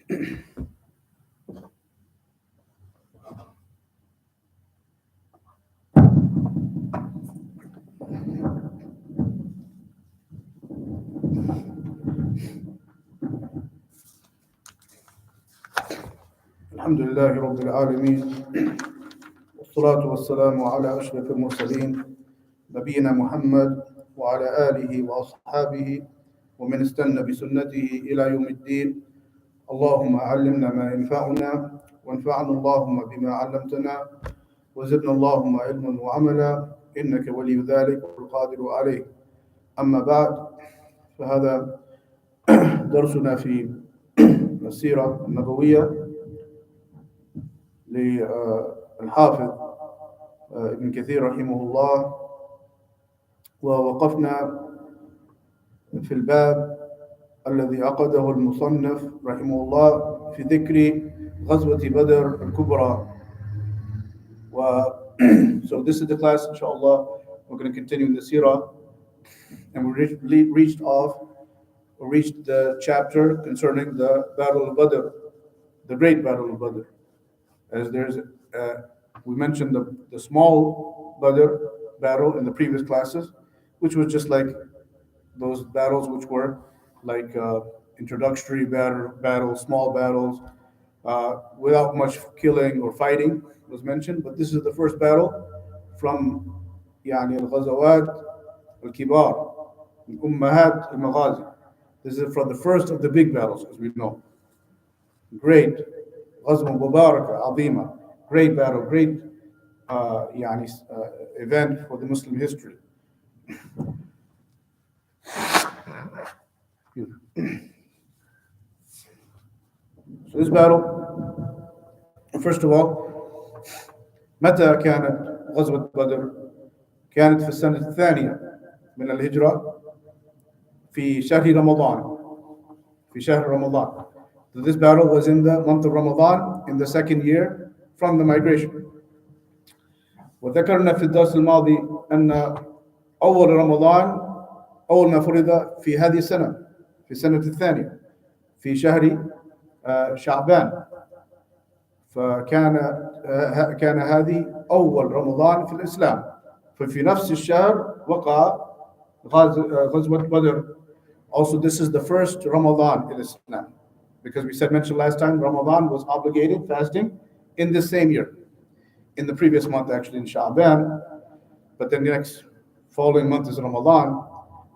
الحمد لله رب العالمين والصلاة والسلام على أشرف المرسلين نبينا محمد وعلى آله وأصحابه ومن استنى بسنته إلى يوم الدين. اللهم علمنا ما ينفعنا وانفعنا اللهم بما علمتنا وزدنا اللهم علما وعملا إنك ولي ذلك والقادر عليه. أما بعد، فهذا درسنا في السيرة النبوية للحافظ ابن كثير رحمه الله، ووقفنا في الباب الذي عقده المصنف رحمه الله في ذكر غزوة بدر الكبرى. So this is the class, inshallah. We're going to continue in the seerah, and we reached the chapter concerning the Battle of Badr, the great Battle of Badr. As we mentioned the small Badr battle in the previous classes, which was just like those battles which were like introductory battles, small battles, without much killing or fighting was mentioned. But this is the first battle from يعني الغزوات الكبار الأمهات المغازي. This is from the first of the big battles, as we know. Great غزوة مباركة عظيمة, great battle, great event for the Muslim history. So this battle, first of all, متى كانت غزوة بدر؟ كانت في السنة الثانية من الهجرة في شهر رمضان. في شهر رمضان. So this battle was in the month of Ramadan in the second year from the migration. وذكرنا في الدرس الماضي أن أول رمضان أول ما فرض في هذه السنة في السنة الثانية في شهر شعبان، كان هذه أول رمضان في الإسلام. ففي نفس الشهر وقع غزوة بدر. Also, this is the first Ramadan in Islam, because we mentioned last time Ramadan was obligated fasting in the same year, in the previous month actually in Sha'ban, but then the next following month is Ramadan,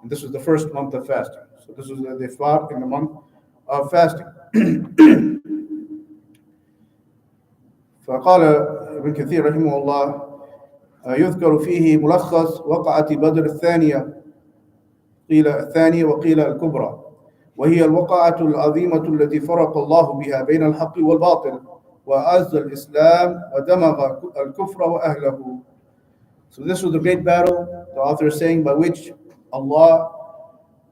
and this was the first month of fasting. So this was the iftar in the month of fasting. فقال ابن كثير رحمه الله يذكر فيه ملخص وقعة بدر الثانية، قيل الثانية وقيل الكبرى، وهي الوقعة العظيمة التي فرق الله بها بين الحق والباطل وأعز الإسلام ودمغ الكفر وأهله. So this was the great battle, the author is saying, by which Allah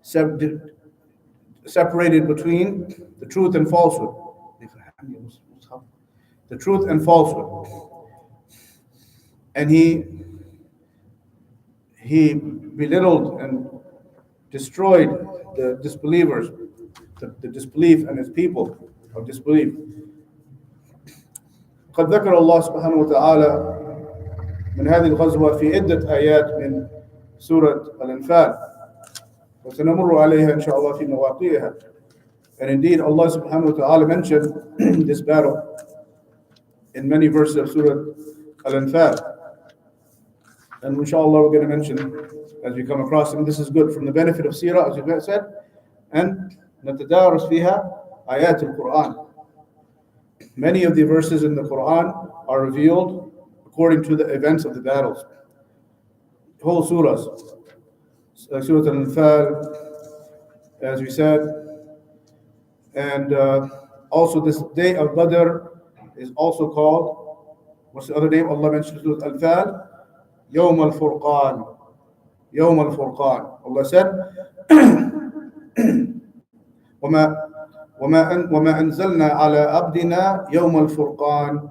separated between the truth and falsehood. The truth and falsehood. And he belittled and destroyed the disbelievers, the disbelief and his people of disbelief. قد ذكر الله سبحانه وتعالى من هذه الغزوة في عدة آيات من سورة الأنفال، وسنمر عليها إن شاء الله في مواقعها. And indeed, Allah subhanahu wa ta'ala mentioned this battle in many verses of Surah Al-Anfal. And inshallah we're going to mention as we come across them. This is good from the benefit of Seerah, as you said, and نتدارس فيها آيات القرآن. Many of the verses in the Quran are revealed according to the events of the battles. Whole surahs, Surah Al-Anfal, as we said, and also this day of Badr is also called, what's the other name Allah mentioned in Surah Al-Anfal? Yawm al-Furqan. Yawm al-Furqan. Allah said, وما أنزلنا على عبدنا يوم الفرقان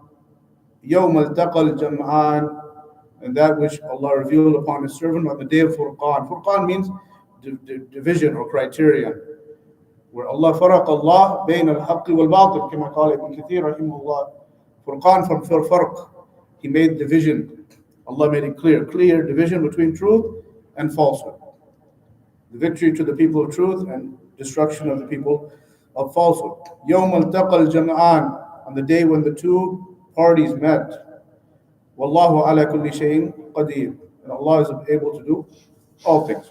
يوم التقى الجمعان, and that which Allah revealed upon His servant on the day of Furqan. Furqan means division or criterion. where Allah فرق الله بين الحق والباطل كما قال ابن كثير رحمه الله. Furqan from farq, he made division. Allah made it clear division between truth and falsehood. The victory to the people of truth and destruction of the people of falsehood. يوم التقى الجمعان, on the day when the two parties met. والله على كل شيء قدير, and Allah is able to do all things.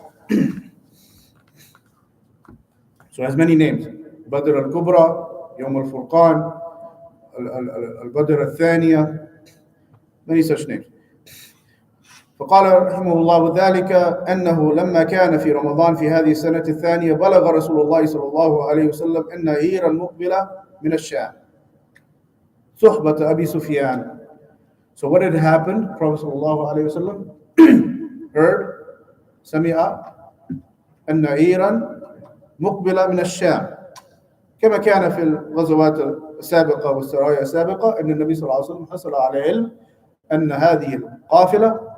So it has many names. Badr al-Kubra, Yawm al-Furqan, al-Badr al-Thaniya, many such names. فقال رحمه الله وذلك أنه لما كان في رمضان في هذه السنة الثانية بلغ رسول الله صلى الله عليه وسلم أن عيرا مقبلة من الشام صحبة أبي سفيان. So what had happened? Prophet صلى الله عليه وسلم heard, سمع أن عيرا مقبلة من الشام كما كان في الغزوات السابقة والسرايا السابقة أن النبي صلى الله عليه وسلم حصل على علم أن هذه القافلة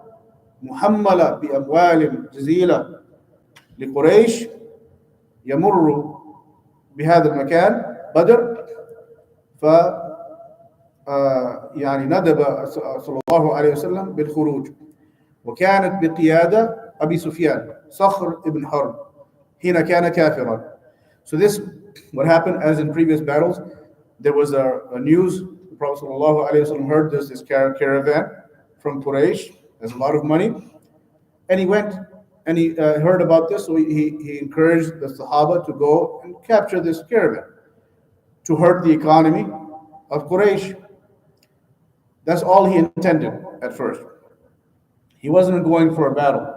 محملة بأموال جزيلة لقريش يمر بهذا المكان بدر. ف يعني ندب صلى الله عليه وسلم بالخروج وكانت بقيادة أبي سفيان صخر ابن حرب حين كان كافرا. So this, what happened as in previous battles, there was a news. The Prophet صلى الله عليه وسلم heard this caravan from Quraysh. There's a lot of money, and he went and he heard about this, so he encouraged the Sahaba to go and capture this caravan to hurt the economy of Quraysh. That's all he intended at first. He wasn't going for a battle.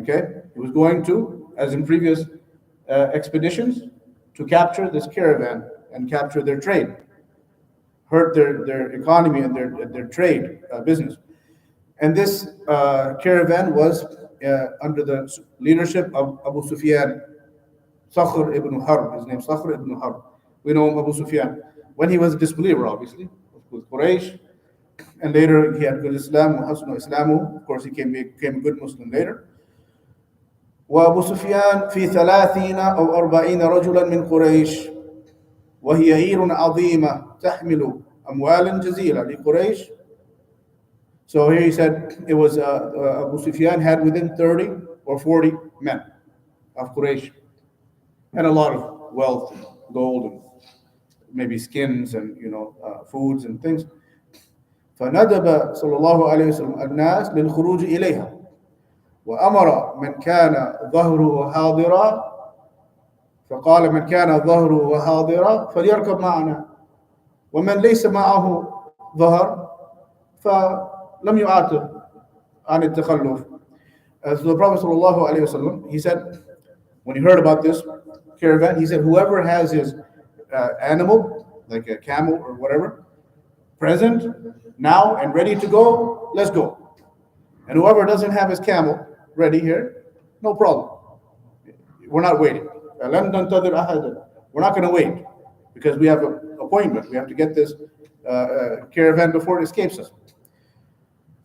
Okay, he was going to, as in previous expeditions, to capture this caravan and capture their trade, hurt their economy and their trade business. And this caravan was under the leadership of Abu Sufyan, Sakhr ibn Harb. His name is Sakhr ibn Harb. We know him Abu Sufyan. When he was a disbeliever, obviously, with Quraysh, and later he had good Islam, Hasnu Islamu. Of course, he became a good Muslim later. وأبو سفيان في 30 أو 40 رجلا من قريش وهي عير عظيمة تحمل أموالا جزيلة لقريش. So here he said it was Abu Sufyan had within 30 or 40 men of Quraysh and a lot of wealth and gold and maybe skins and foods and things. فندب صلى الله عليه وسلم الناس للخروج إليها وأمر من كان ظهره حاضرا فقال من كان ظهره حاضرا فليركب معنا ومن ليس معه ظهر فلم يعاتب عن التخلف. So the Prophet sallallahu alaihi wasallam, he said, when he heard about this caravan, he said, whoever has his animal, like a camel or whatever, present now and ready to go, let's go. And whoever doesn't have his camel ready here, no problem. We're not waiting. We're not going to wait because we have an appointment. We have to get this caravan before it escapes us.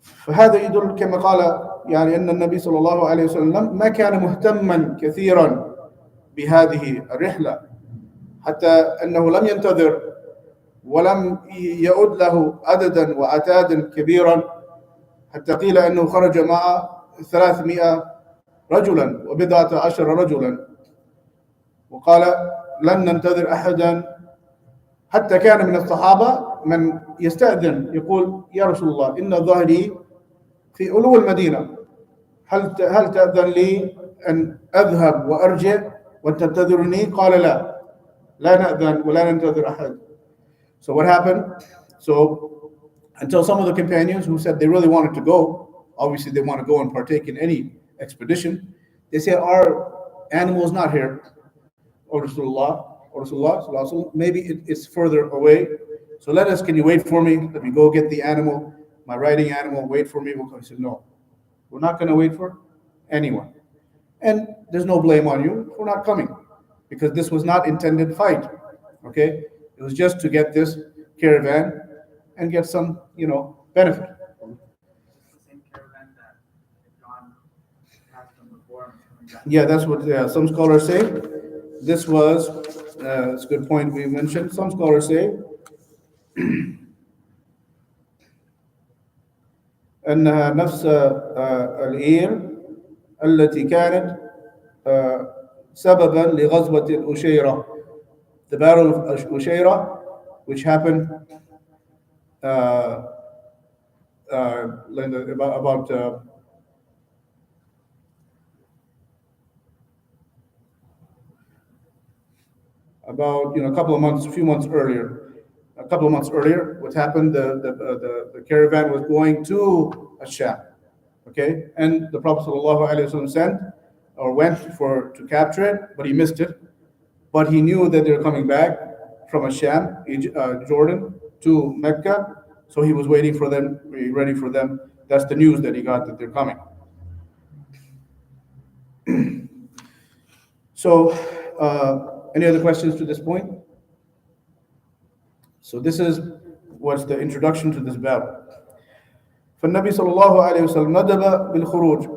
فهذا يدل كما قال يعني أن النبي صلى الله عليه وسلم ما كان مهتما كثيرا بهذه الرحلة حتى أنه لم ينتظر ولم يعد له عددا وعتادا كبيرا حتى قيل أنه خرج مع 300 رجلا وبضعة عشر رجلا وقال لن ننتظر أحدا حتى كان من الصحابة من يستأذن يقول يا رسول الله إن ظهري في علو المدينة هل تأذن لي أن أذهب وأرجع وتنتظرني؟ قال لا نأذن ولا ننتظر أحد. So what happened? So until some of the companions who said they really wanted to go, obviously they want to go and partake in any expedition, they said our animal is not here, O Rasulullah, maybe it's further away. So can you wait for me? Let me go get the animal, my riding animal, wait for me. He said, no, we're not going to wait for anyone. And there's no blame on you for not coming because this was not intended fight. Okay? It was just to get this caravan and get some, benefit. Same caravan that had gone past them before. Yeah, that's what some scholars say. this was, it's a good point we mentioned. Some scholars say أنها نفس العير التي كانت سببا لغزوة الأشيرة. The battle of Ushaira, which happened about a couple of months, a few months earlier. A couple of months earlier, what happened? The caravan was going to Asham, okay, and the Prophet ﷺ sent or went to capture it, but he missed it. But he knew that they were coming back from Asham, Jordan, to Mecca, so he was waiting for them, ready for them. That's the news that he got, that they're coming. So, any other questions to this point? So this was the introduction to this battle. فالنبي صلى الله عليه وسلم ندب بالخروج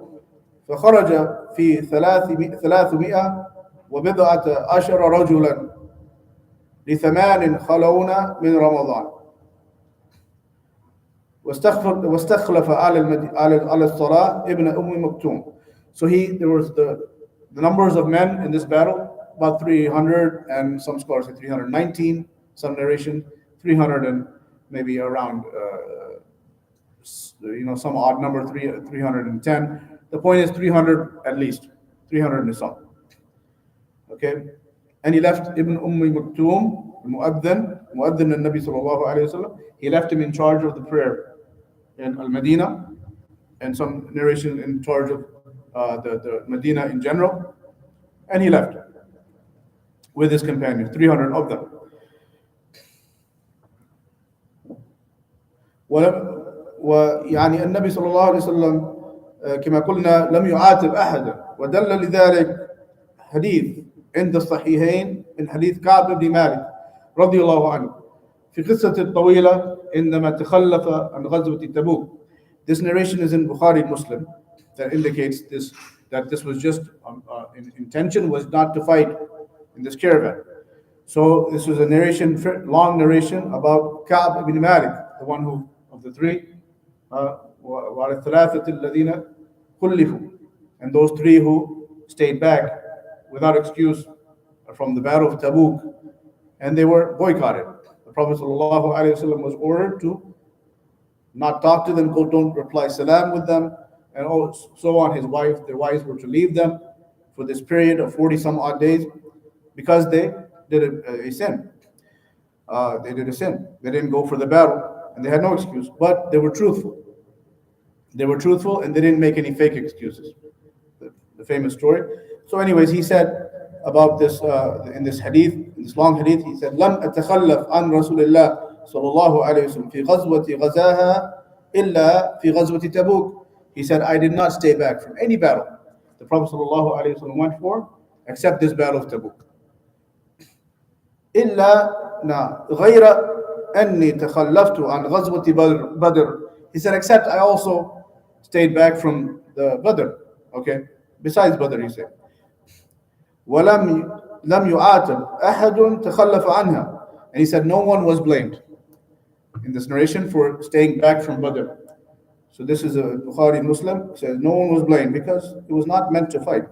فخرج في 319 رجلا ل8 خلون من رمضان واستخلف على الصلاة ابن مكتوم. So there was the numbers of men in this battle, about 300, and some scholars say 319, some narration 300 and maybe around some odd number, 310. The point is 300 at least, 300 and some. Okay, and he left Ibn Maktoum, Mu'adhin al-Nabi sallallahu alayhi wasallam. He left him in charge of the prayer in Al-Madinah, and some narration in charge of the Medina in general, and he left with his companions, 300 of them. ويعني النبي صلى الله عليه وسلم كما قلنا لم يعاتب أحدا، ودل لذلك حديث عند الصحيحين من حديث كعب بن مالك رضي الله عنه في قصة الطويلة عندما تخلف عن غزوة تبوك. This narration is in Bukhari and Muslim that indicates that this was just intention was not to fight in this caravan. So this was a narration, long narration about Ka'b ibn Malik, the one who of the three, وعلى الثلاثة الذين خلفوا, and those three who stayed back without excuse from the battle of Tabuk, and they were boycotted. The Prophet ﷺ was ordered to not talk to them, don't reply salam with them, and so on. Their wives were to leave them for this period of 40 some odd days because they did a sin. They did a sin. They didn't go for the battle, and they had no excuse, but they were truthful. They were truthful, and they didn't make any fake excuses. The famous story. So anyways, he said about this in this hadith, in this long hadith, he said, لم أتخلف عن رسول الله صلى الله عليه وسلم في غزوة غزاها إلا في غزوة تبوك. He said, I did not stay back from any battle the Prophet صلى الله عليه وسلم went for, except this battle of Tabuk. إلا غير أني تخلفت عن غزوة بدر. He said, except I also stayed back from the Badr. Okay, besides Badr, he said. ولم يعاتب أحد تخلف عنها. And he said, no one was blamed in this narration for staying back from Badr. So this is a Bukhari Muslim. It says no one was blamed because it was not meant to fight.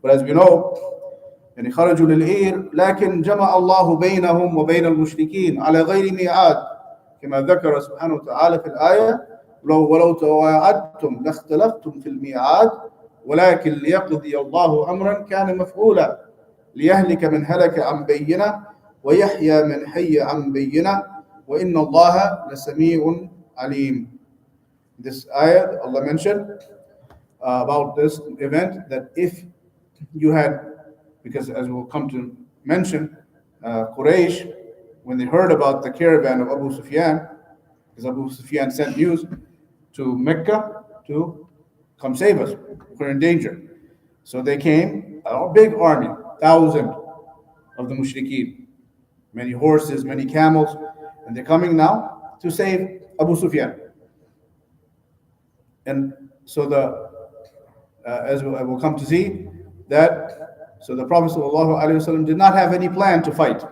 But as we know, يعني خرجوا للعير لكن جمع الله بينهم وبين المشركين على غير ميعاد كما ذكر سبحانه وتعالى في الآية ولو تواعدتم لاختلفتم في الميعاد ولكن ليقضي الله أمرا كان مفعولا ليهلك من هلك عن بينة ويحيى من حي عن بينة وإن الله لسميع عليم. This ayah Allah mentioned about this event, that if you had, because as we'll come to mention, Quraysh, when they heard about the caravan of Abu Sufyan, because Abu Sufyan sent news to Mecca to come save us, we're in danger. So they came, a big army, 1,000 of the mushrikeen, many horses, many camels, and they're coming now to save Abu Sufyan. And so as we'll come to see, that So the Prophet ﷺ did not have any plan to fight.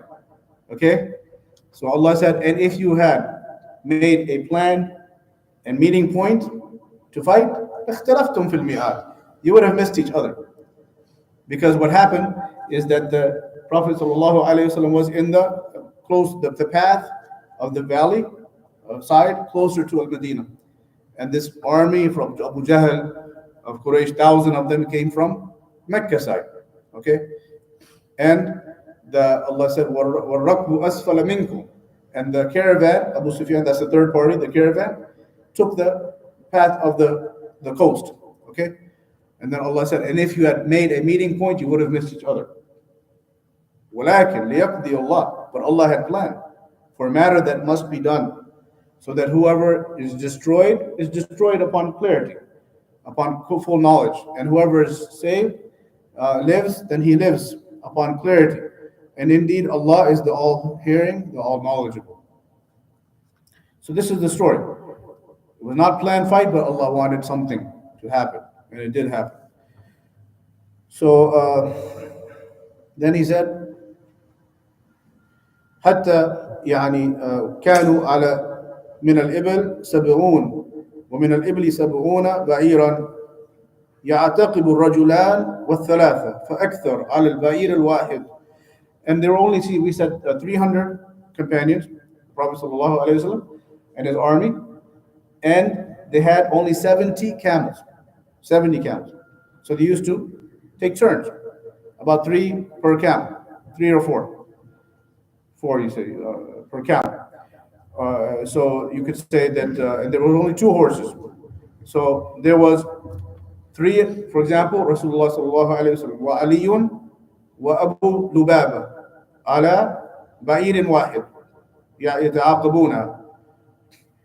Okay? So Allah said, and if you had made a plan and meeting point to fight, اختلفتم في الميعاد. You would have missed each other. Because what happened is that the Prophet ﷺ was in the path of the valley side closer to Al-Medina. And this army from Abu Jahl of Quraysh, 1,000 of them came from Mecca side. Okay? And Allah said, وَالرَّكْبُ أَسْفَلَ مِنْكُمْ. And the caravan, Abu Sufyan, that's the third party, the caravan, took the path of the coast. Okay? And then Allah said, and if you had made a meeting point, you would have missed each other. وَلَكِنْ لِيَقْضِيَ اللَّهِ. But Allah had planned for a matter that must be done, so that whoever is destroyed upon clarity, upon full knowledge. And whoever is saved, lives, then he lives upon clarity. And indeed, Allah is the all-hearing, the all-knowledgeable. So this is the story. It was not planned fight, but Allah wanted something to happen. And it did happen. So then he said, حتى يعني كانوا على من الإبل 70 ومن الإبل 70 بعيرا يعتقب الرجلان والثلاثة فأكثر على البعير الواحد. And there were only, we said 300 companions, Prophet ﷺ and his army, and they had only 70 camels. 70 camels. So they used to take turns, about 3 per camel, 3 or 4. 4, you say, per camel. So you could say that and there were only 2 horses. So there was 3, for example, Rasulullah sallallahu alayhi wa sallam, wa aliyun wa Abu Lubaba ala ba'irin wahid yata'aqabuna.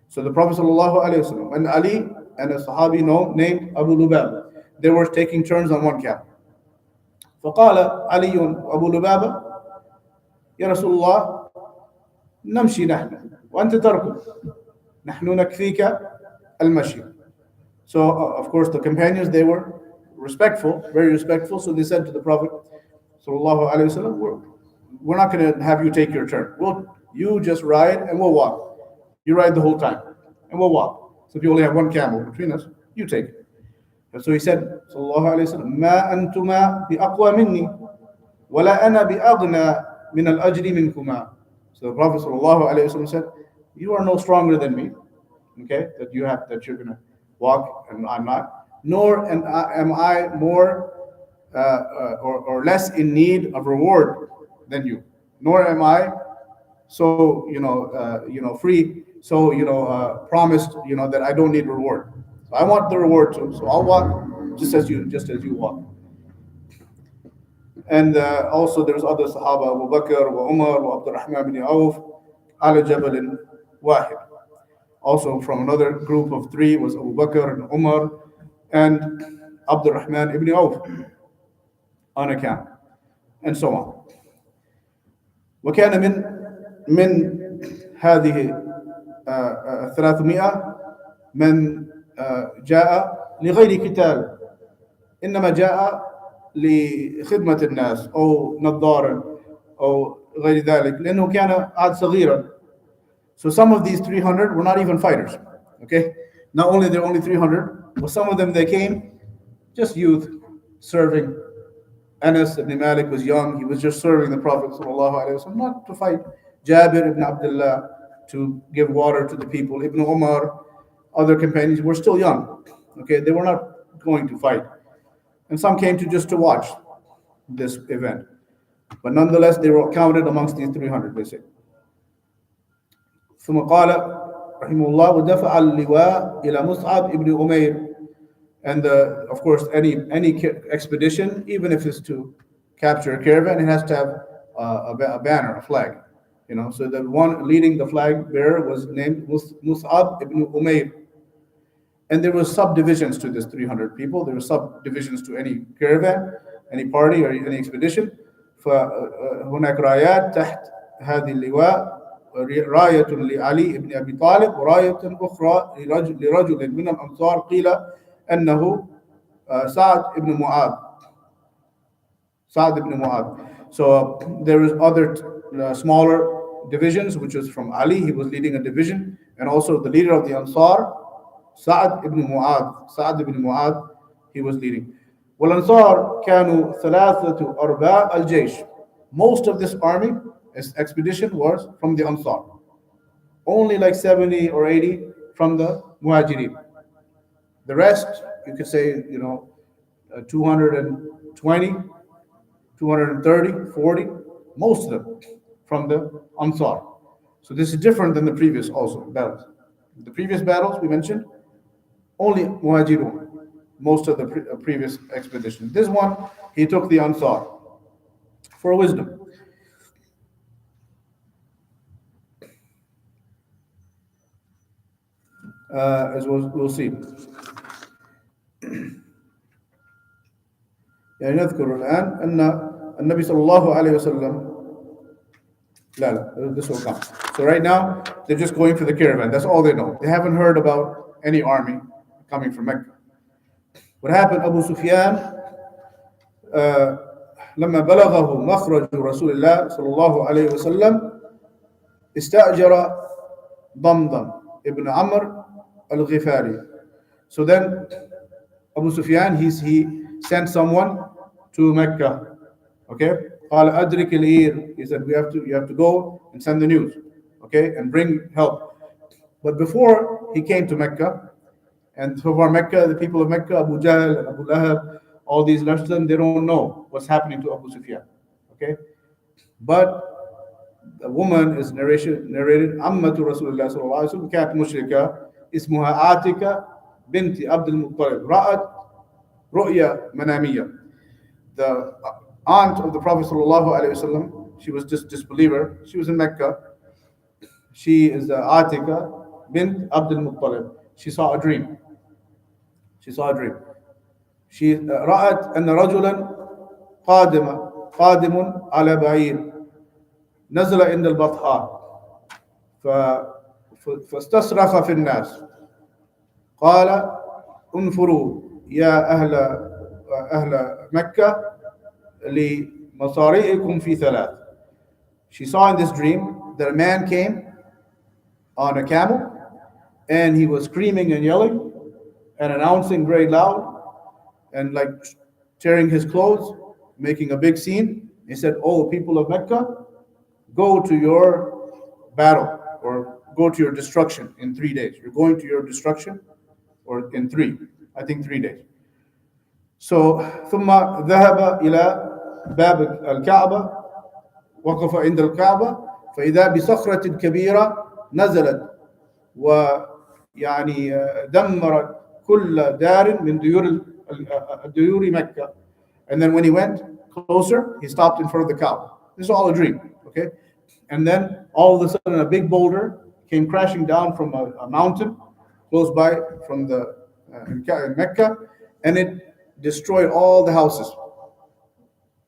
So the Prophet sallallahu alayhi wa sallam and Ali and a Sahabi named Abu Lubaba, they were taking turns on one camel. فقال علي وأبو لبابة يا رسول الله نمشي نحن وأنت تركض نحن نكفيك المشي. So of course the companions, they were respectful, very respectful. So they said to the Prophet sallallahu alaihi wasallam, we're not going to have you take your turn. You just ride and we'll walk. You ride the whole time and we'll walk. So if you only have one camel between us, you take it. And so he said sallallahu alaihi wasallam, ما أنتما بأقوى مني ولا أنا بأغنى من الأجر منكما. So the Prophet sallallahu alaihi wasallam said, you are no stronger than me, okay, that you're going to walk and I'm not, nor am I more or less in need of reward than you, nor am I so free, so promised that I don't need reward. So I want the reward too, so I'll walk just as you walk. And also there's other Sahaba, Abu Bakr, wa Umar, wa Abdir-Rahman ibn Auf, ala Jabal Wahid. Also from another group of 3 was Abu Bakr and Umar and Abdir-Rahman ibn Auf on a camel, and so on. وكان من هذه 300 من جاء لغير قتال، إنما جاء لخدمة الناس أو نظارا أو غير ذلك، لأنه كان عاد صغيرا. So some of these 300 were not even fighters. Okay, not only there were only 300, but some of them they came just youth serving. Anas ibn Malik was young; he was just serving the Prophet ﷺ, not to fight. Jabir ibn Abdullah to give water to the people. Ibn Umar, other companions were still young. Okay, they were not going to fight, and some came to watch this event. But nonetheless, they were counted amongst these 300. They say. ثم قال رحمه الله ودفع اللواء إلى مصعب ابن أمير. And of course any expedition, even if it's to capture a caravan, it has to have a banner, a flag, so the one leading the flag bearer was named Mus'ab ibn Umayr. And there were subdivisions to this 300 people. There were subdivisions to any caravan, any party or any expedition. فهناك رايات تحت هذه اللواء، راية لعلي بن أبي طالب وراية أخرى لرجل من الأنصار قيل أنه سعد بن معاذ. Sa'd ibn Mu'adh. So there was other smaller divisions, which was from Ali. He was leading a division, and also the leader of the Ansar, Sa'd ibn Mu'adh. Sa'd ibn Mu'adh, he was leading. والأنصار كانوا ثلاثة أرباع الجيش. Most of this army, this expedition, was from the Ansar. Only like 70 or 80 from the Muhajirin. The rest, you could say, 220, 230, 40, most of them from the Ansar. So this is different than the previous also battles. The previous battles we mentioned, only Muhajirun, most of the previous expedition. This one, he took the Ansar for wisdom. As we'll see. يعني نذكر الآن أن النبي صلى الله عليه وسلم this will come. So right now they're just going for the caravan. That's all they know. They haven't heard about any army coming from Mecca. What happened? Abu Sufyan لما بلغه مخرج رسول الله صلى الله عليه وسلم استأجر ضمضم ibn Amr al-Ghifari. So then Abu Sufyan, he sent someone to Mecca. Okay? قال أدرك الإير. He said, you have to go and send the news. Okay? And bring help. But before he came to Mecca, and so far Mecca, the people of Mecca, Abu Jahl and Abu Lahab, all these Lashtan, they don't know what's happening to Abu Sufyan. Okay? But the woman is narrated عمة رسول الله صلى الله عليه وسلم كانت مشركة اسمها عاتكة بنت عبد المطلب رأت رؤيا منامية. The aunt of the Prophet صلى الله عليه وسلم, she was just disbeliever. She was in Mecca. She is Atika bint Abdul Muttalib. She saw a dream. She رأت أن رجلا قادم على بعير نزل عند البطحاء فاستصرخ في الناس قال انفروا يا أهل مكة لمصاريعكم في ثلاث. She saw in this dream that a man came on a camel and he was screaming and yelling and announcing very loud and like tearing his clothes, making a big scene. He said, "Oh, people of Mecca, go to your battle or go to your destruction in 3 days. You're going to your destruction or in 3 days." So ثم ذهب إلى باب الكعبة وقف عند الكعبة فإذا بصخرة كبيرة نزلت ويعني دمرت كل دار من ديور مكة. And then when he went closer, he stopped in front of the Kaaba. This is all a dream, okay? And then all of a sudden a big boulder came crashing down from a mountain close by from the in Mecca, and it destroyed all the houses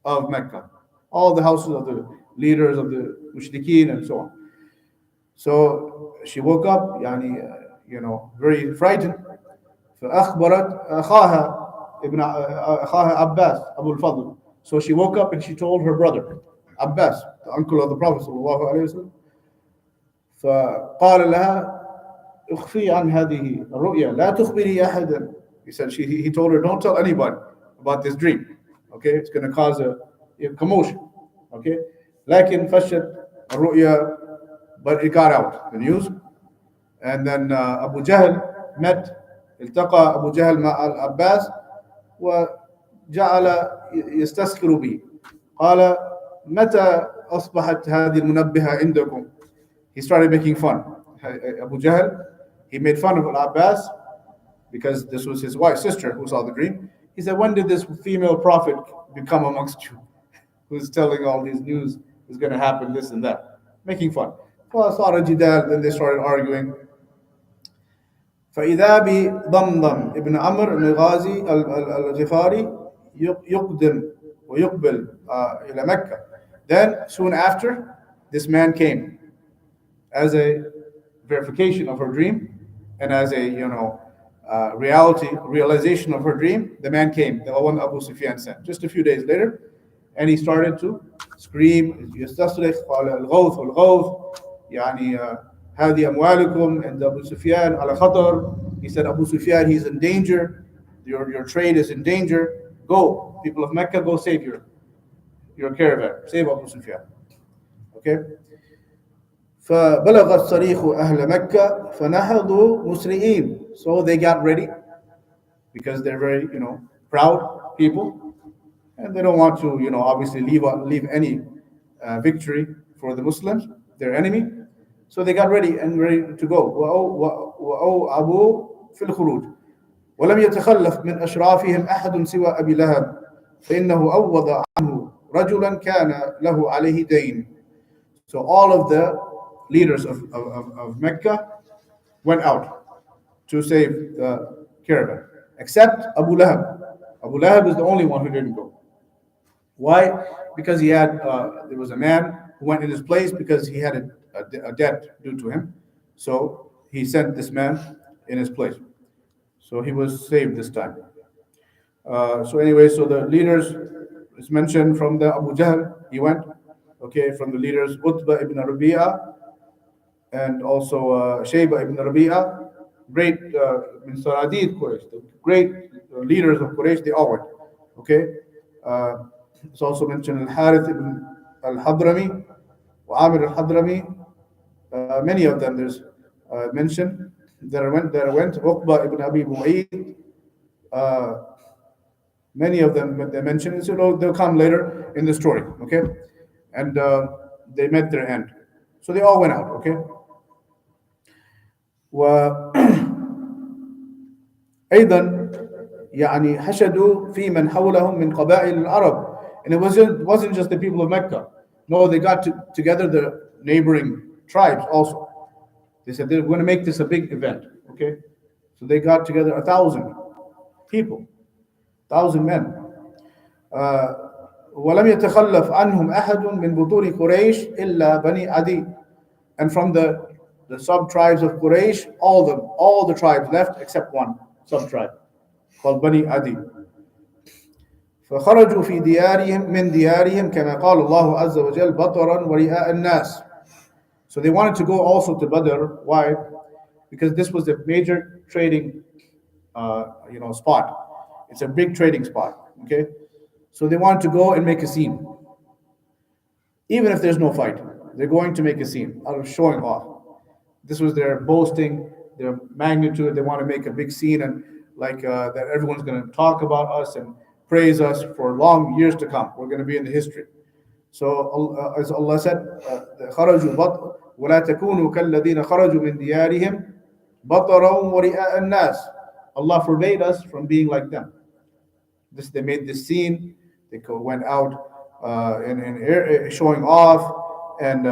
of Mecca, all the houses of the leaders of the mushrikeen and so on. So she woke up, very frightened. فأخبرت أخاها عباس أبو الفضل. So she woke up and she told her brother Abbas, the uncle of the Prophet صلى الله عليه وسلم. فقال لها اخفي عن هذه الرؤيا لا تخبري أحدا. He said he told her, don't tell anybody about this dream. Okay, it's going to cause a commotion. Okay, لكن فشت الرؤيا, but it got out, the news. And then Abu Jahl التقى أبو جهل مع العباس وجعل يستسخر به. قال متى أصبحت هذه المنبهة عندكم? He started making fun. Abu Jahl, he made fun of Al-Abbas because this was his wife's sister who saw the dream. He said, when did this female prophet become amongst you? Who's telling all these news is going to happen, this and that. Making fun. فصار جدال, then they started arguing. فإذا بضمضم ابن عمرو الغازي الغفاري يقدم ويقبل إلى مكة. Then soon after, this man came as a verification of her dream and as a realization of her dream. The man came, the one Abu Sufyan sent, just a few days later, And he started to scream, يستصرخ قال الغوث الغوث يعني هذه أموالكم and Abu Sufyan على خطر. He said, Abu Sufyan, he's in danger. Your trade is in danger. Go, people of Mecca, go save your caravan. Save Abu Sufyan. Okay. فبلغ الصريخ أهل مكة فنهضوا مسرعين. So they got ready because they're very, proud people, and they don't want to, obviously leave any victory for the Muslims, their enemy. So they got ready and ready to go. وأوعبوا في الخروج ولم يتخلف من أشرافهم أحد سوى أبي لهب فإنه أوض عنه رجلا كان له عليه دين. So all of the leaders of Mecca went out to save the caravan, except Abu Lahab. Abu Lahab is the only one who didn't go. Why? Because he had, there was a man who went in his place because he had a debt due to him. So he sent this man in his place. So he was saved this time. So anyway, so the leaders is mentioned from the Abu Jahl, he went, okay, from the leaders Utbah ibn Rabi'ah and also Shayba ibn Rabi'ah, great min Saradid Quraysh, the great leaders of Quraysh, they all went, okay. It's also mentioned Al-Harith ibn Al-Hadrami, Amir Al-Hadrami, many of them there's mentioned. There went Uqba ibn Abi Mu'ayid, many of them they mentioned, so they'll come later in the story, okay? And they met their end. So they all went out, okay? وأيضا يعني حشدوا في من حولهم من قبائل العرب. And it wasn't just the people of Mecca. No, they got together the neighboring tribes also. They said they're going to make this a big event, okay? So they got together 1,000 people, 1,000 men. ولم يتخلف عنهم أحد من بطون قريش إلا بني عدي. And from the sub-tribes of Quraysh, all the tribes left except one sub-tribe called Bani Adi. فخرجوا في ديارهم من ديارهم كما قال الله عز وجل بطرا ورئاء الناس. So they wanted to go also to Badr. Why? Because this was a major trading spot. It's a big trading spot, okay? So they wanted to go and make a scene. Even if there's no fight, they're going to make a scene out of showing off. This was their boasting, their magnitude. They want to make a big scene and that everyone's going to talk about us and praise us for long years to come. We're going to be in the history. So as Allah said, خرجوا بطر ولا تكونوا كالذين خرجوا من ديارهم بطرا ورئاء الناس. Allah forbade us from being like them. They made this scene. They went out and showing off and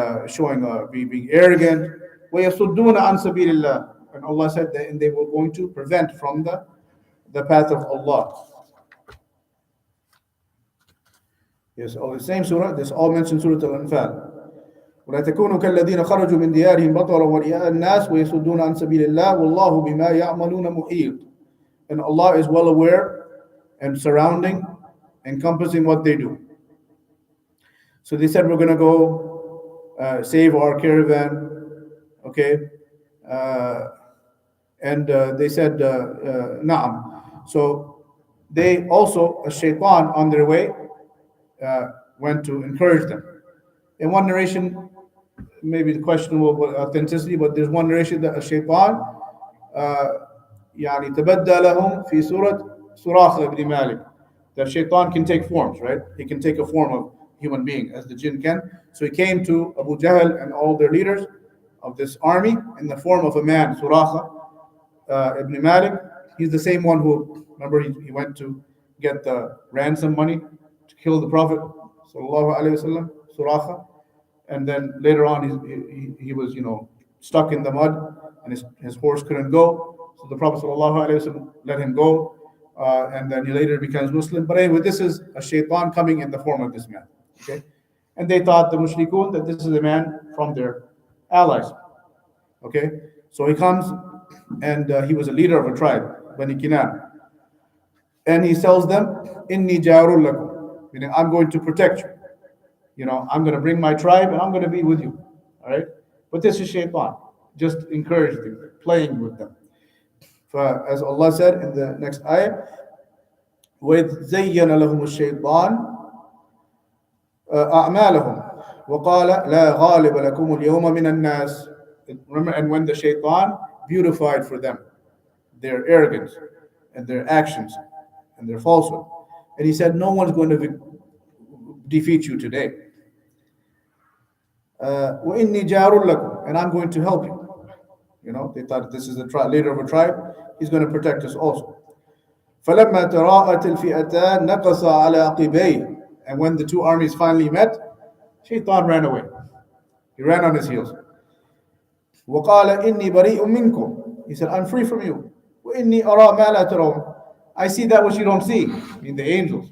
being arrogant. وَيَصُدُّونَ عَنْ سَبِيلِ اللَّهِ. And Allah said that, and they were going to prevent from the path of Allah. Yes, all the same surah. This all mentioned Surah Al-Anfal. ولا تكونوا كالذين خرجوا من ديارهم بطرا ورئاء الناس ويصدون عن سبيل الله والله بما يعملون محيط. And Allah is well aware and surrounding, encompassing what they do. So they said, we're going to go save our caravan, okay? And they said, na'am. So they also, a shaitan on their way, went to encourage them. In one narration, maybe the questionable authenticity, but there's one narration that a shaitan يعني تبدى لهم في سورة صراخ ibn Malik. The shaitan can take forms, right? He can take a form of human being as the jinn can. So he came to Abu Jahl and all their leaders of this army in the form of a man, Suraqa ibn Malik. He's the same one who, remember, he went to get the ransom money to kill the Prophet sallallahu alaihi wasallam, Suraqa. And then later on, he was, stuck in the mud, and his horse couldn't go. So the Prophet sallallahu alaihi wasallam let him go, and then he later becomes Muslim. But anyway, this is a shaitan coming in the form of this man. Okay, and they thought, the mushrikun, that this is a man from their allies. Okay, so he comes, and he was a leader of a tribe, Bani Kinan, and he tells them, "Inni jarul lakum." meaning I'm going to protect you. I'm going to bring my tribe and I'm going to be with you. All right? But this is shaitan. Just encourage them, playing with them. As Allah said in the next ayah, وَإِذْ زَيَّنَ لَهُمُ الشَّيْطَانُ أَعْمَالَهُمْ وَقَالَ لَا غَالِبَ لَكُمُ الْيَوْمَ مِنَ النَّاسِ. Remember, and when the shaitan beautified for them their arrogance and their actions and their falsehood. And he said, no one's going to defeat you today. وَإِنِّي جَارٌ لَكُمْ, and I'm going to help you. They thought this is the leader of a tribe. He's going to protect us also. فَلَمَّا تَرَاءَتِ الْفِئَتَانِ نَقَصَ عَلَى عَقِبَيْهِ. And when the two armies finally met, Shaitan ran away. He ran on his heels. وَقَالَ إِنِّي بَرِيءٌ مِّنْكُمْ. He said, I'm free from you. وَإِنِّي أَرَى مَا لَا تَرَوْنَ. I see that which you don't see. I mean the angels.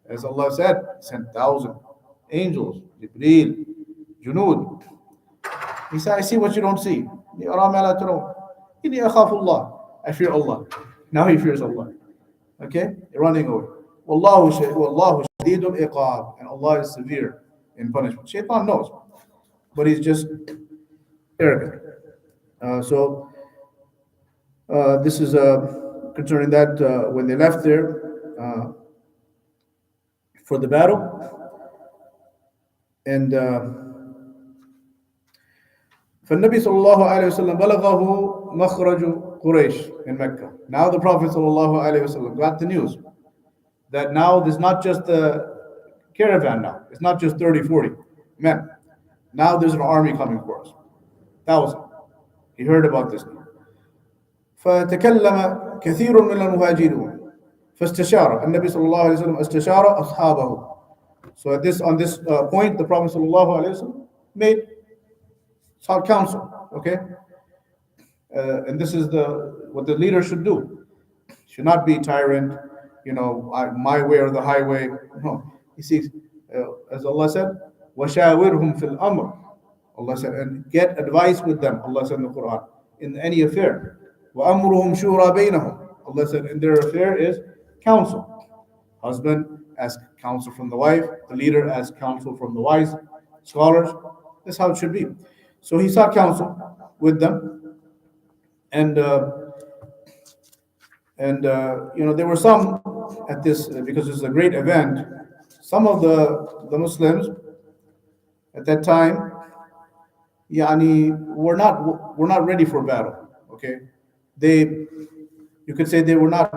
As Allah said, sent 1,000 angels. Jibreel, Junud. He said, I see what you don't see. إِنِّي أَرَى مَا لَا تَرَوْنَ إِنِّي أَخَافُ اللَّهِ. I fear Allah. Now he fears Allah. Okay? Running away. وَاللَّهُ شَدِيدُ الْإِقَابِ. And Allah is severe in punishment. Shaitan knows. But he's just arrogant. So this is concerning that when they left there for the battle. And فالنبي صلى الله عليه وسلم بلغه مخرج قريش in Mecca. Now the Prophet صلى الله عليه وسلم got the news that now there's not just a caravan now. It's not just 30, 40 men. Now there's an army coming for us. 1,000. He heard about this now. فتكلم كثير من المهاجرون فاستشار النبي صلى الله عليه وسلم استشار أصحابه. So on this point, the Prophet صلى الله عليه وسلم sought counsel. Okay, and this is what the leader should do. Should not be tyrant. My way or the highway. No, he seeks, as Allah said, وَشَاوِرْهُمْ فِي الْأَمْرِ. Allah said, and get advice with them. Allah said in the Quran, in any affair. وَأَمْرُهُمْ شُورَى بَيْنَهُمْ. Allah said, and their affair is counsel. Husband asks counsel from the wife. The leader asks counsel from the wise scholars. That's how it should be. So he sought counsel with them, and there were some at this, because this is a great event. Some of the Muslims at that time, were not ready for battle. Okay, you could say that they were not.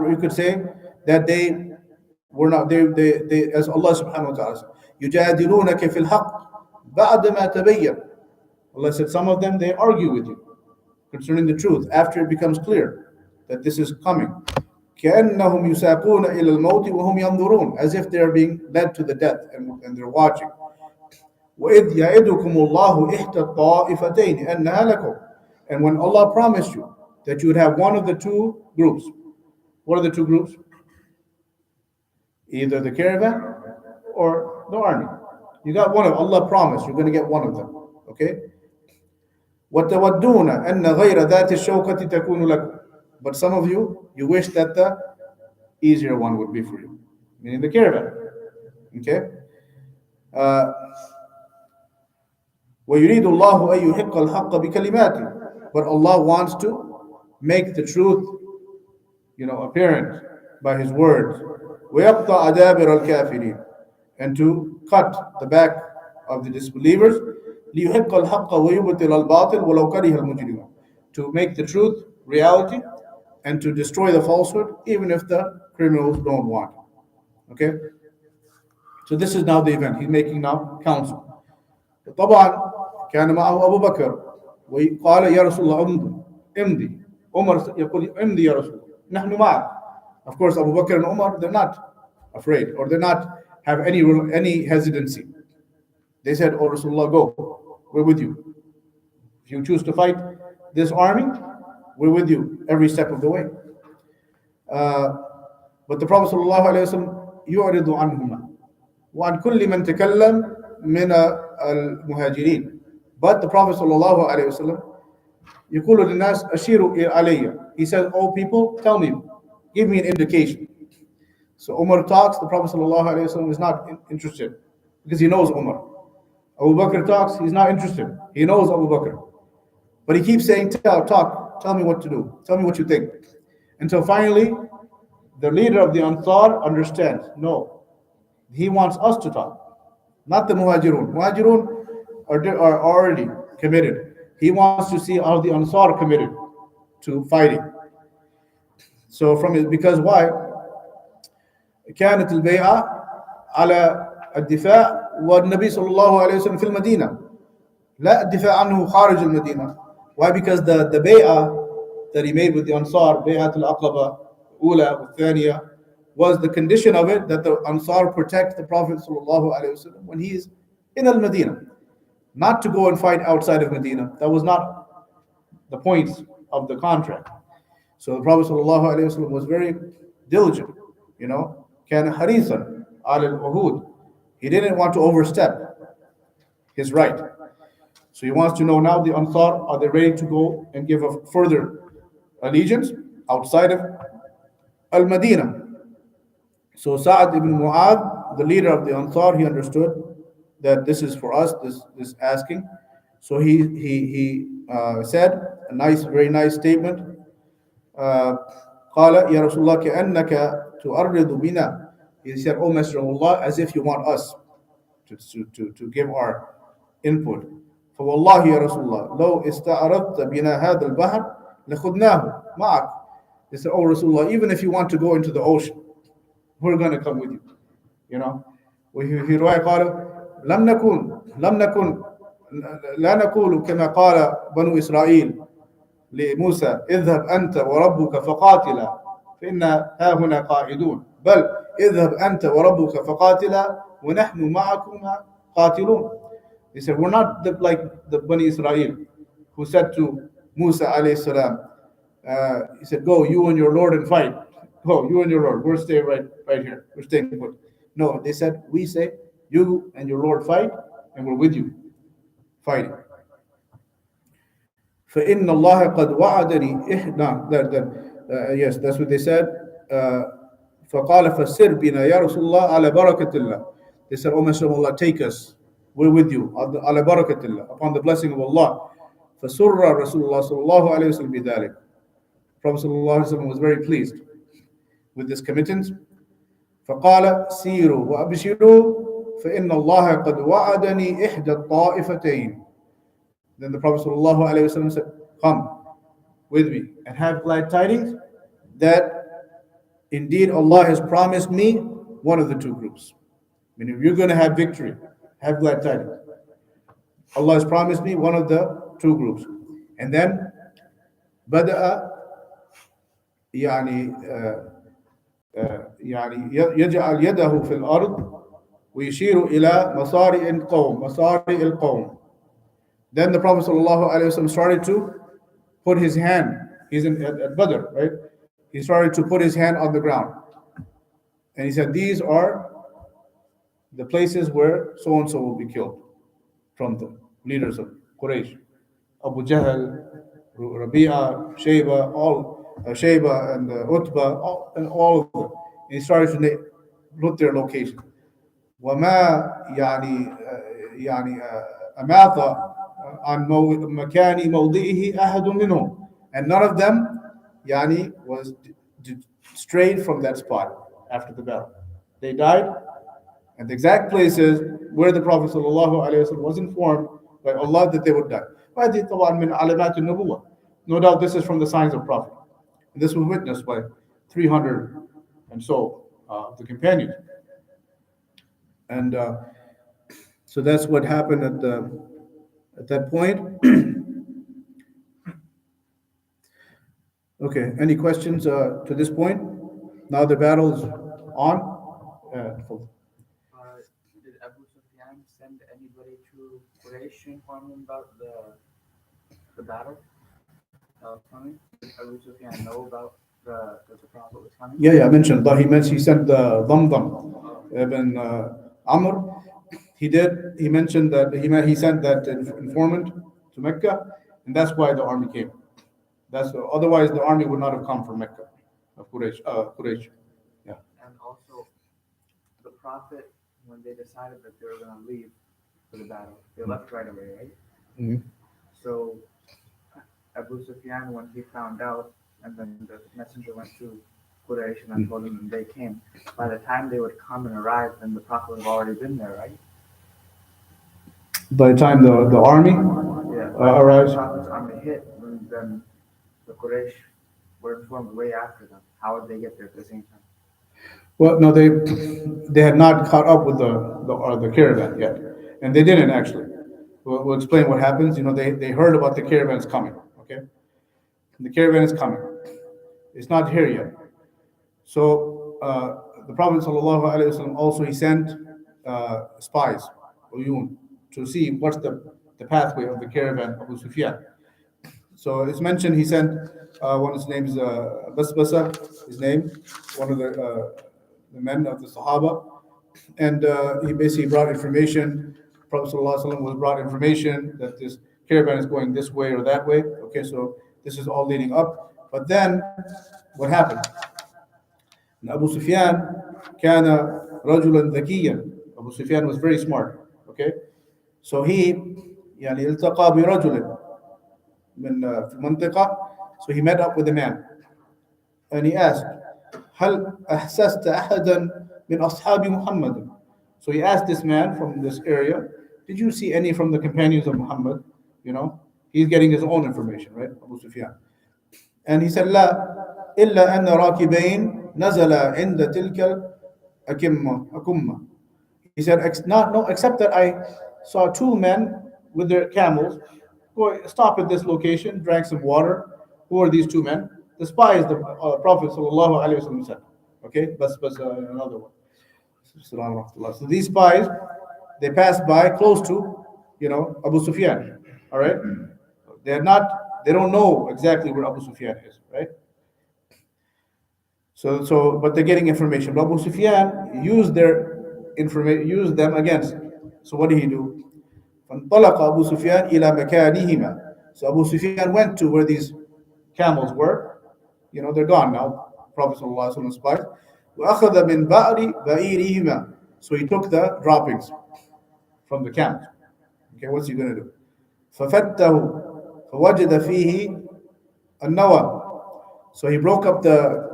They as Allah subhanahu wa ta'ala said, يُجَادِلُونَكَ فِي الْحَقِّ بَعْدَ مَا تَبَيَّنَ. Allah said some of them, they argue with you concerning the truth after it becomes clear that this is coming. كَأَنَّهُمْ يُسَاقُونَ إِلَى الْمَوْتِ وَهُمْ يَنْظُرُونَ. As if they are being led to the death and they're watching. وَإِذْ يَعِدُكُمُ اللَّهُ إِحْدَى الطَّائِفَتَيْنِ أَنَّهَا لَكُمْ. And when Allah promised you that you would have one of the two groups. What are the two groups? Either the caravan or the army. You got one of them. Allah promised you're going to get one of them. Okay? وَتَوَدُّونَ أَنَّ غَيْرَ ذَاتِ الشَّوْكَةِ تَكُونُ لَكُمْ. But some of you wish that the easier one would be for you, meaning the caravan. Okay? وَيُرِيدُ اللَّهُ أَن يُحِقَّ الْحَقَّ بِكَلِمَاتِهِ. But Allah wants to make the truth, apparent by His words. وَيَقْطَعَ دَابِرَ الْكَافِرِينَ. And to cut the back of the disbelievers. لِيُحِقَّ الْحَقَّ وَيُبْطِلَ الْبَاطِلَ وَلَوْ كَرِهَ الْمُجْرِمُونَ. To make the truth reality and to destroy the falsehood, even if the criminals don't want it. Okay? So this is now the event. He's making now counsel. طبعا كان معه أبو بكر وقال يا رسول الله امضي. Umar يقول امضي يا رسول الله نحن معك. Of course, Abu Bakr and Umar, they're not afraid, or they're not have any hesitancy. They said, "Oh Rasulullah, go. We're with you. If you choose to fight this army, we're with you every step of the way." But the Prophet ﷺ يعرض عنهما وعن كل من تكلم من المهاجرين. But the Prophet ﷺ يقول للناس أشيروا علي. He says, "Oh people, tell me, give me an indication. So Umar talks, the Prophet ﷺ is not interested because he knows Umar. Abu Bakr talks, he's not interested. He knows Abu Bakr. But he keeps saying, tell me what to do. Tell me what you think. Until finally, the leader of the Ansar understands. No, he wants us to talk, not the Muhajirun. Muhajirun are already committed. He wants to see how the Ansar committed to fighting. So from it, because why? كانت البيعة على الدفاع والنبي صلى الله عليه وسلم في المدينة لا الدفاع عنه خارج المدينة. Why? Because the bay'ah that he made with the Ansar, bay'at al-Aqaba, Ula, Thaniya, was the condition of it that the Ansar protect the Prophet sallallahu alaihi wasallam when he is in al-Madinah, not to go and fight outside of Medina. That was not the point of the contract. So the Prophet sallallahu alaihi wasallam was very diligent, كان حريصا على العهود. He didn't want to overstep his right. So he wants to know now the Ansar, are they ready to go and give a further allegiance outside of Al-Madinah? So Sa'ad ibn Mu'adh, the leader of the Ansar, he understood that this is for us, this asking. So he said a very nice statement. قال يا رسول الله كأنك تؤرد بنا. He said, O Messenger of Allah, as if you want us to give our input. فوالله يا رسول الله لو استعرضت بنا هذا البحر لخذناه معك. He said, Oh Rasulullah, even if you want to go into the ocean, we're going to come with you. وفي رواية قال لم نكن لا نقول كما قال بنو إسرائيل لموسى اذهب أنت وربك فقاتلا فإنا ها هنا قاعدون بل اذهب أنت وربك فقاتلا ونحن معكما قاتلون. He said, we're not like the Bani Israel who said to Musa alayhi salam, he said, go, you and your Lord and fight. Go, you and your Lord. We're staying right here. We're staying put. No, they said, we say, you and your Lord fight, and we're with you fighting. فَإِنَّ اللَّهَ قَدْ وَعَدَنِي yes, that's what they said. فَقَالَ فَسِرْ بِنَا يَا رَسُولَ اللَّهِ عَلَى بَرَكَةِ اللَّهِ. They said, O Messenger of Allah, take us. We're with you. عَلَى بَرَكَةِ اللَّهِ, upon the blessing of Allah. فَسُرَّ رَسُولُ اللَّهِ صَلَّى اللَّهُ عَلَيْهِ وسلم بِذَلِكَ. Prophet sallallahu alaihi wasallam was very pleased with this committance. فقال سيروا وأبشروا فإن الله قد وعدني إحدى الطائفتين. Then the Prophet sallallahu alaihi wasallam said, come with me and have glad tidings that indeed Allah has promised me one of the two groups. Meaning, if you're going to have victory, have glad tidings. Allah has promised me one of the two groups. And then بدأ يعني يجعل يده في الأرض ويشير إلى مصارع القوم. Then the Prophet ﷺ started to put his hand, he's at Badr, right? He started to put his hand on the ground. And he said, these are the places where so-and-so will be killed from the leaders of Quraysh. Abu Jahl, Rabi'a, Shayba and Utbah, and all of them. And he started to put their location. وما يعني أماط عن مكان موضعه أحد منهم. And none of them was strayed from that spot after the battle. They died at the exact places where the Prophet ﷺ was informed by Allah that they would die. وهذه طبعا من علامات النبوة. No doubt this is from the signs of Prophet. And this was witnessed by 300 and so the companions. And so that's what happened at that point. Okay, any questions to this point? Now the battle is on. Did Abu Sufyan send anybody to Quraysh to inform him about the battle coming? Did Abu Sufyan know about that the Prophet was coming? Yeah, I mentioned. He sent the Damdam ibn Amr. He did. He mentioned that he sent that informant to Mecca, and that's why the army came. Otherwise the army would not have come from Mecca, of Quraysh. Yeah. And and also the Prophet, when they decided that they were going to leave for the battle, they left right away, right? Mhm. So Abu Sufyan, when he found out, and then the messenger went to Quraysh and told them they came. By the time they would come and arrive, then the Prophet would have already been there, right? By the time the army Yeah. By the time arrives. the Prophet's army hit, then the Quraysh were informed way after them. How would they get there at the same time? Well, no, they had not caught up with the caravan yet, and they didn't actually. We'll explain what happens. You know, they heard about the caravans coming. Okay, the caravan is coming. It's not here yet. So the Prophet ﷺ also he sent spies, uyun, to see what's the pathway of the caravan of Abu Sufyan. So it's mentioned he sent one of his names, Basbasa, his name, one of the men of the Sahaba, and he basically brought information. Prophet ﷺ was brought information that this caravan is going this way or that way. Okay, so this is all leading up. But then, what happened? Abu Sufyan كان رجلا ذكيا. Abu Sufyan was very smart. Okay, so he يعني التقى برجل من في المنطقة. So he met up with a man and he asked, هل أحسست أحدا من أصحاب محمد? So he asked this man from this area, did you see any from the companions of Muhammad? You know, he's getting his own information, right? Abu Sufyan. And he said, لا إلا أن راكبين نزل عند تلك الأكمة. He said, not, no, except that I saw two men with their camels who stopped at this location, drank some water. Who are these two men? The spies the Prophet ﷺ said. Okay, but another one. So these spies, they passed by close to, Abu Sufyan. All right, they don't know exactly where Abu Sufyan is, right? But they're getting information. But Abu Sufyan used their information, used them against him. So what did he do? فانطلق أبو سفيان إلى مكانهما. So Abu Sufyan went to where these camels were. You know, they're gone now. Prophet ﷺ spies. وأخذ من بأر بئيرهما. So he took the droppings from the camels. Okay, what's he going to do? ففته فوجد فيه النوى. So he broke up the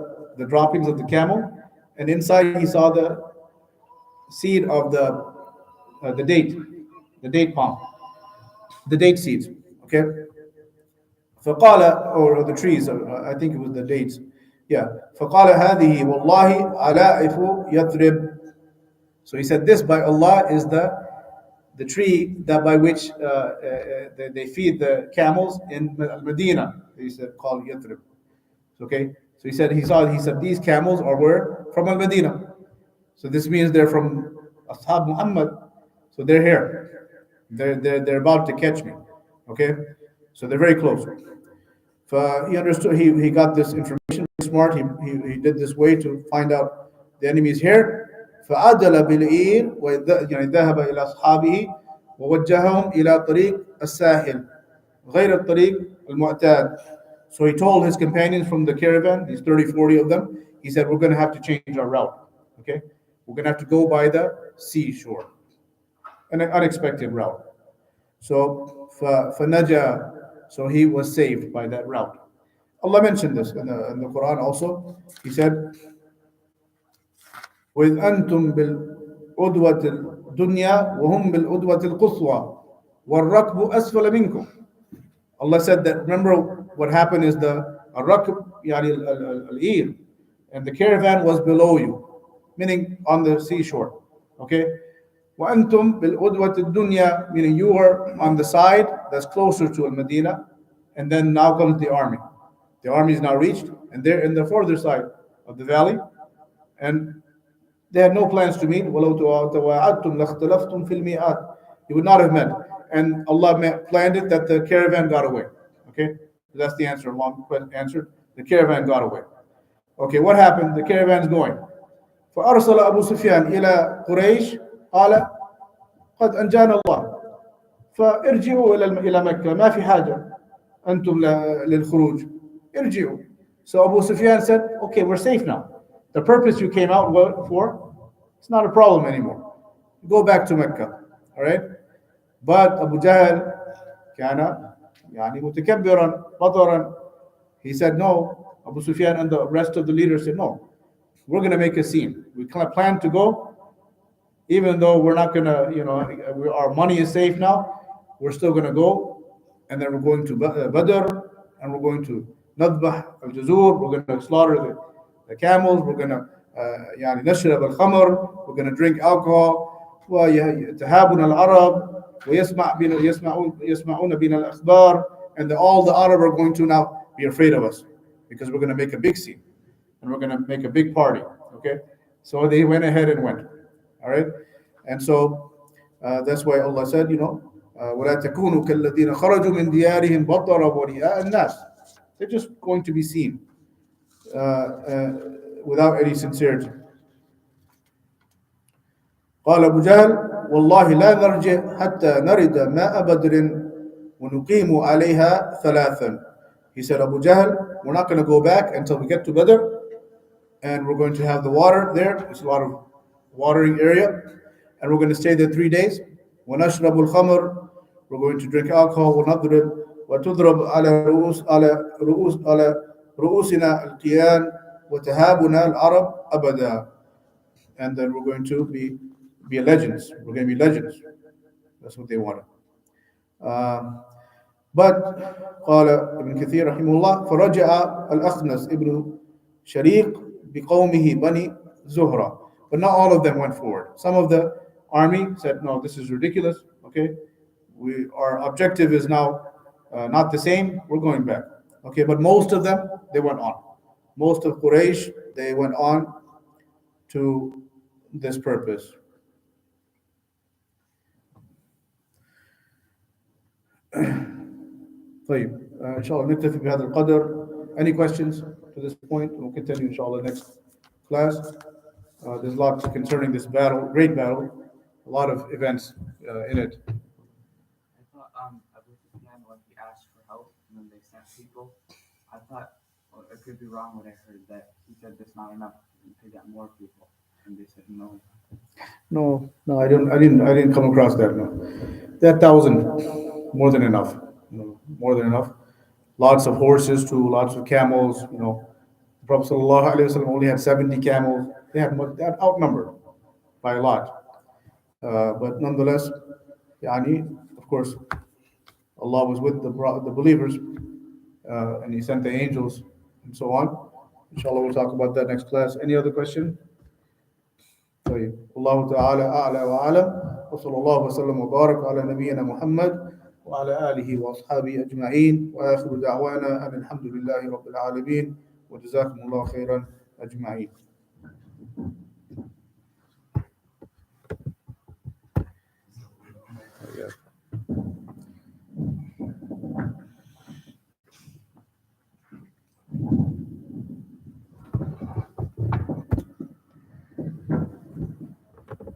droppings of the camel, and inside he saw the seed of the date palm, the date seeds. Okay. فقال, or the trees, I think it was the dates. Yeah. فقال هذه والله علائف يثرب. So he said, this by Allah is the tree that by which they feed the camels in Medina. He said called Yathrib. Okay. So he said these camels are where? From Al Medina. So this means they're from Ashab Muhammad. So they're here. They're about to catch me. Okay? So they're very close. So he understood, he got this information, smart, he did this way to find out the enemy is here. فعدل بالإيل يعني ذهب إلى أصحابه ووجههم إلى طريق الساحل غير الطريق المعتاد. So he told his companions from the caravan, these 30, 40 of them, he said, we're going to have to change our route. Okay? We're going to have to go by the seashore. An unexpected route. So, فَنَجَى. So he was saved by that route. Allah mentioned this in the Quran also. He said, وَإِذْ أَنْتُمْ بِالْعُدْوَةِ الدُّنْيَا وَهُمْ بِالْعُدْوَةِ الْقُصْوَى وَالرَّكْبُ أَسْفَلَ مِنْكُمْ. Allah said that, remember what happened is the الركب يعني الإيل, and the caravan was below you, meaning on the seashore. Okay? وأنتم بالعدوة الدنيا, meaning you are on the side that's closer to Medina, and then now comes the army. The army is now reached, and they're in the further side of the valley, and they had no plans to meet. وَلَوْ تَوَاعَدْتُمْ لَاخْتَلَفْتُمْ فِي الْمِيعَادِ. You would not have met. And Allah planned it that the caravan got away. Okay? That's the answer, long answer. The caravan got away. Okay, what happened? The caravan's going. فأرسل أبو سفيان إلى قريش قال قد أنجانا الله فارجعوا إلى مكة ما في حاجة أنتم للخروج ارجعوا. So Abu Sufyan said, okay, we're safe now. the purpose you came out for, it's not a problem anymore. Go back to Mecca. All right? But Abu Jahl كان يعني متكبرا بطرا. He said no. Abu Sufyan and the rest of the leaders said no. We're going to make a scene. We plan to go, even though we're not going to, our money is safe now. We're still going to go, and then we're going to Badr, and we're going to Nadbah al-Jazur. We're going to slaughter the camels. We're going to يعني نشرب الخمر. We're going to drink alcohol. وتهابنا العرب يسمعون بنا الأخبار, and all the Arab are going to now be afraid of us because we're going to make a big scene and we're going to make a big party. Okay, so they went ahead and went. All right, and so that's why Allah said, ولا تكونوا كالذين خرجوا من ديارهم بطرا ورئاء الناس. They're just going to be seen without any sincerity. قال أبو جهل والله لا نرجع حتى نرد ماء بدر ونقيم عليها ثلاثا. He said, Abu Jahl, we're not going to go back until we get to Badr, and we're going to have the water there. There's a lot of watering area, and we're going to stay there 3 days. ونشرب الخمر, we're going to drink alcohol. ونضرب وتضرب على رؤوسنا القيان وتهابنا العرب أبدا. And then we're going to be legends. We're going to be legends. That's what they wanted. But قال ابن كثير رحمه الله فرجع الأخنس ابن شريق بقومه بني زهرة. But not all of them went forward. Some of the army said, no, this is ridiculous. Okay, our objective is now not the same. We're going back. Okay, but most of them, they went on. Most of Quraysh, they went on to this purpose. طيب إن شاء الله نكتفي بهذا القدر. Any questions to this point? We'll continue inshallah next class. There's a lot concerning this battle, great battle, a lot of events in it. I thought Abu Sufyan, when he asked for help and then they sent people, I thought, or it could be wrong what I heard, that he said there's not enough to get more people, and they said no. No, I didn't come across that. No, that 1,000 more than enough. More than enough. Lots of horses too, lots of camels. The Prophet ﷺ only had 70 camels. They had outnumbered by a lot. But nonetheless, of course, Allah was with the believers, and He sent the angels and so on. Inshallah, we'll talk about that next class. Any other question? طيب الله تعالى أعلى وأعلم وصلى الله وسلم وبارك على نبينا محمد وعلى آله وأصحابه أجمعين وآخر دعوانا أن الحمد لله رب العالمين وجزاكم الله خيرا أجمعين.